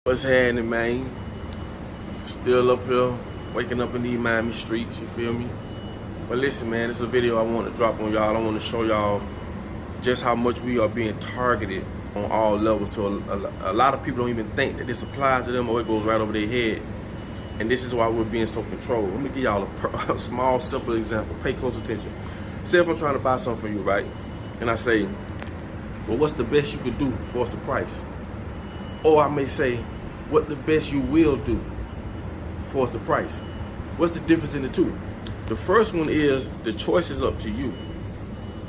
What's happening, man? Still up here, waking up in these Miami streets, you feel me? But listen, man, this is a video I want to drop on y'all. I want to show y'all just how much we are being targeted on all levels. So a lot of people don't even think that this applies to them, or it goes right over their head. And this is why we're being so controlled. Let me give y'all a small, simple example. Pay close attention. Say if I'm trying to buy something for you, right? And I say, well, what's the best you could do for us the price? Or I may say, what the best you will do for us the price? What's the difference in the two? The first one is the choice is up to you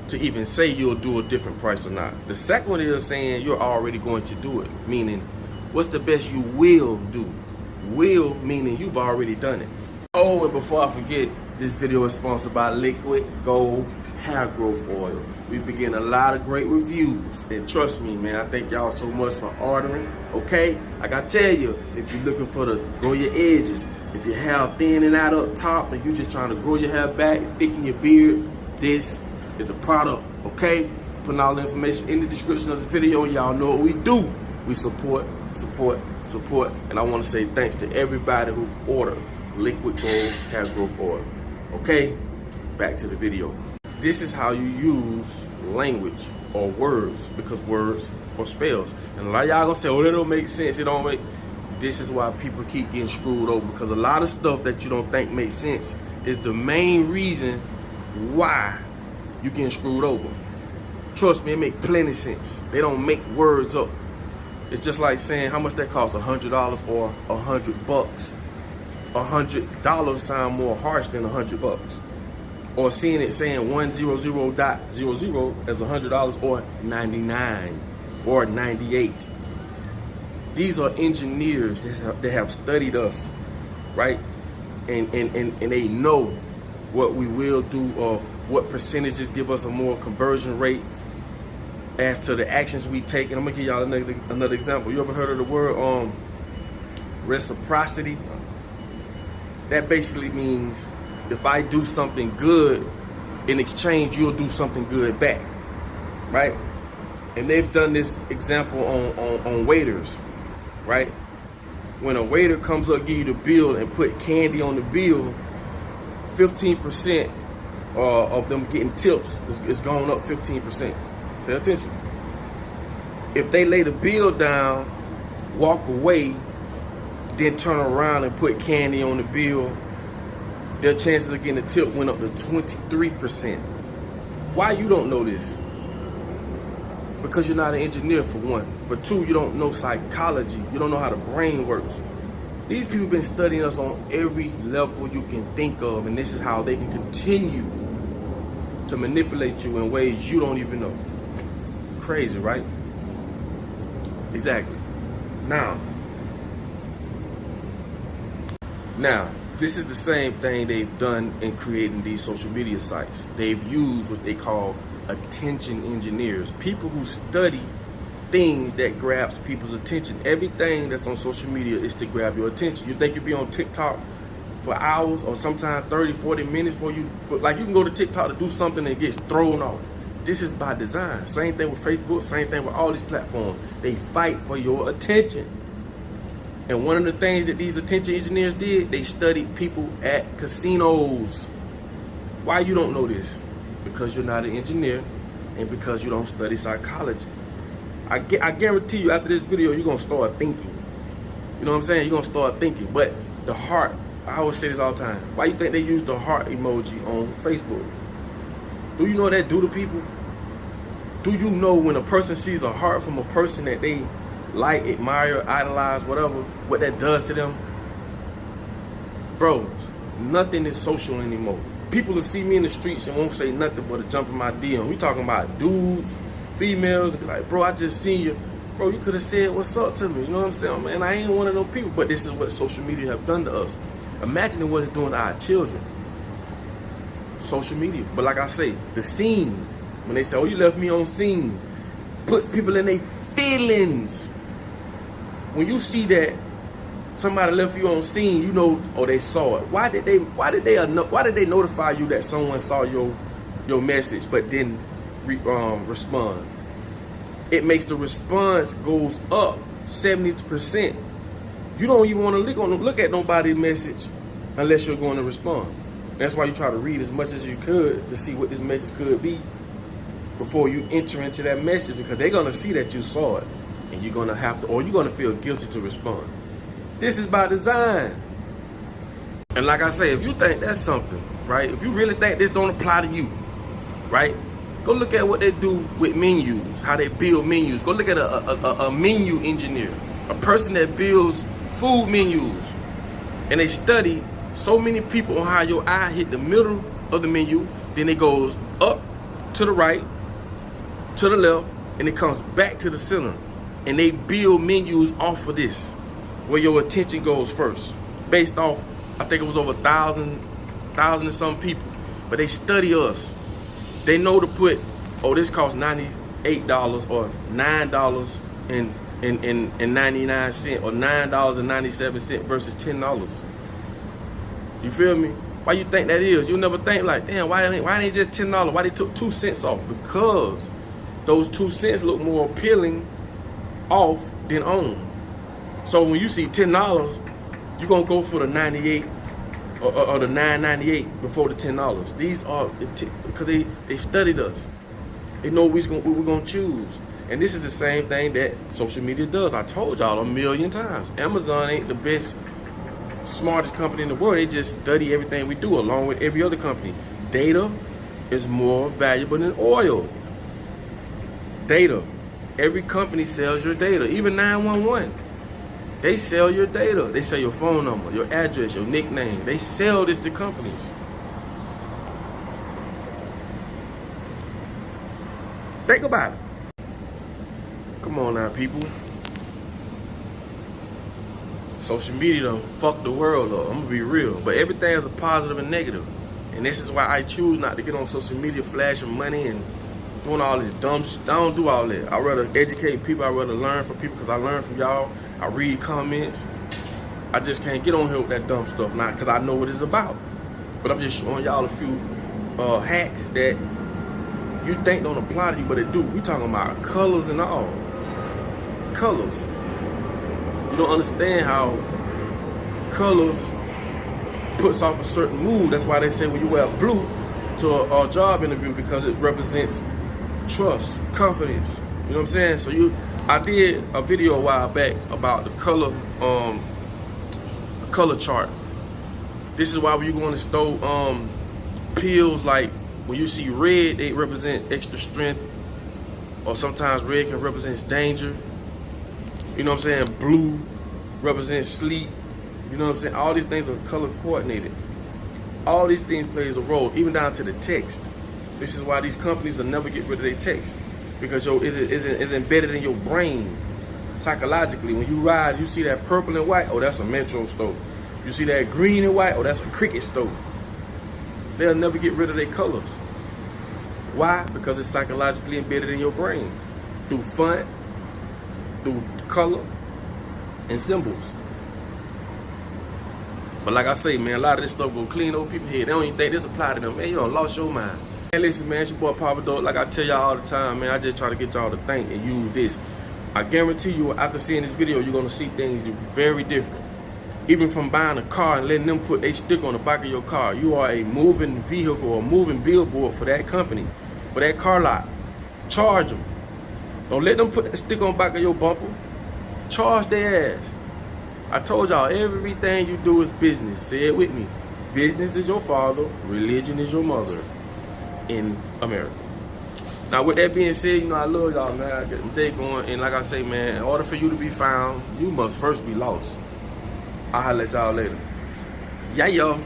to even say you'll do a different price or not. The second one is saying you're already going to do it, meaning what's the best you will do? Will meaning you've already done it. Oh, and before I forget, this video is sponsored by Liquid Gold Hair Growth Oil. We've been getting a lot of great reviews, and trust me, man, I thank y'all so much for ordering. Okay, like I tell you, if you're looking for to grow your edges, if your hair thinning out up top and you're just trying to grow your hair back, thicken your beard, this is the product. Okay, putting all the information in the description of this video. Y'all know what we do. We support, and I want to say thanks to everybody who's ordered Liquid Gold Hair Growth Oil. Okay, back to the video. This is how you use language or words, because words are spells. And a lot of y'all gonna say, oh, that don't make sense, it don't make. This is why people keep getting screwed over, because a lot of stuff that you don't think makes sense is the main reason why you getting screwed over. Trust me, it make plenty sense. They don't make words up. It's just like saying how much that costs, $100 or $100. $100 sound more harsh than $100. Or seeing it saying 100.00 as $100 or 99 or 98. These are engineers that have studied us, right? And they know what we will do or what percentages give us a more conversion rate as to the actions we take. And I'm gonna give y'all another example. You ever heard of the word reciprocity? That basically means if I do something good, in exchange, you'll do something good back, right? And they've done this example on waiters, right? When a waiter comes up, give you the bill and put candy on the bill, 15% of them getting tips is going up 15%. Pay attention. If they lay the bill down, walk away, then turn around and put candy on the bill, their chances of getting a tip went up to 23%. Why you don't know this? Because you're not an engineer, for one. For two, you don't know psychology. You don't know how the brain works. These people have been studying us on every level you can think of, and this is how they can continue to manipulate you in ways you don't even know. Crazy, right? Exactly. Now, this is the same thing they've done in creating these social media sites. They've used what they call attention engineers, people who study things that grabs people's attention. Everything that's on social media is to grab your attention. You think you'll be on TikTok for hours or sometimes 30, 40 minutes before you, but like you can go to TikTok to do something and it gets thrown off. This is by design. Same thing with Facebook, same thing with all these platforms. They fight for your attention. And one of the things that these attention engineers did, they studied people at casinos. Why you don't know this? Because you're not an engineer and because you don't study psychology. I guarantee you after this video, you're gonna start thinking. You know what I'm saying? You're gonna start thinking. But the heart, I always say this all the time. Why you think they use the heart emoji on Facebook? Do you know what that do to people? Do you know when a person sees a heart from a person that they like, admire, idolize, whatever, what that does to them? Bro, nothing is social anymore. People will see me in the streets and won't say nothing but to jump in my DM. We talking about dudes, females, and be like, bro, I just seen you. Bro, you could have said what's up to me. You know what I'm saying? Man, I ain't one of those people. But this is what social media have done to us. Imagine what it's doing to our children. Social media. But like I say, the scene, when they say, oh, you left me on scene, puts people in their feelings. When you see that somebody left you on scene, you know, oh, they saw it. Why did they notify you that someone saw your message but didn't respond? It makes the response goes up 70% You don't even want to look at nobody's message unless you're going to respond. That's why you try to read as much as you could to see what this message could be before you enter into that message, because they're going to see that you saw it, and you're going to have to, or you're going to feel guilty to respond. This is by design. And like I say, if you think that's something, right? If you really think this don't apply to you, right? Go look at what they do with menus, how they build menus. Go look at a menu engineer, a person that builds food menus, and they study so many people on how your eye hit the middle of the menu, then it goes up to the right, to the left, and it comes back to the center. And they build menus off of this, where your attention goes first, based off, I think it was over 1,000 and some people. But they study us. They know to put, oh, this costs $98 or $9.99 or $9.97 versus $10. You feel me? Why you think that is? You'll never think like, damn, why ain't just $10? Why they took 2 cents off? Because those 2 cents look more appealing off than on. So when you see $10, you're gonna go for the 98 or the $9.98 before the $10. These are because they studied us. They know what we're gonna choose. And this is the same thing that social media does. I told y'all a million times. Amazon ain't the best, smartest company in the world. They just study everything we do along with every other company. Data is more valuable than oil. Data. Every company sells your data. Even 911. They sell your data. They sell your phone number, your address, your nickname. They sell this to companies. Think about it. Come on now, people. Social media done fucked the world up. I'm gonna be real. But everything is a positive and negative. And this is why I choose not to get on social media flashing money and doing all this dumb stuff. I don't do all that. I'd rather educate people. I'd rather learn from people, because I learn from y'all. I read comments. I just can't get on here with that dumb stuff now, because I know what it's about. But I'm just showing y'all a few hacks that you think don't apply to you, but it do. We talking about colors and all. Colors. You don't understand how colors puts off a certain mood. That's why they say when you wear blue to a job interview, because it represents trust, confidence. You know what I'm saying? So I did a video a while back about the color chart. This is why when you go in the store, pills, like when you see red, they represent extra strength, or sometimes red can represent danger. You know what I'm saying? Blue represents sleep. You know what I'm saying? All these things are color coordinated. All these things plays a role, even down to the text. This is why these companies will never get rid of their text, because it's embedded in your brain psychologically. When you ride, you see that purple and white, oh, that's a Metro store. You see that green and white, oh, that's a Cricket store. They'll never get rid of their colors. Why? Because it's psychologically embedded in your brain through font, through color, and symbols. But like I say, man, a lot of this stuff go clean over people's head. They don't even think this apply to them. Man, you done lost your mind. Hey, listen, man, it's your boy Papa Duck. Like I tell y'all all the time, man, I just try to get y'all to think and use this. I guarantee you, after seeing this video, you're gonna see things very different. Even from buying a car and letting them put a sticker on the back of your car. You are a moving vehicle or a moving billboard for that company, for that car lot. Charge them. Don't let them put that sticker on the back of your bumper. Charge their ass. I told y'all, everything you do is business. Say it with me. Business is your father, religion is your mother in America. Now, with that being said, you know, I love y'all, man. I get the day going. And like I say, man, in order for you to be found, you must first be lost. I'll holler at y'all later. Yeah, y'all.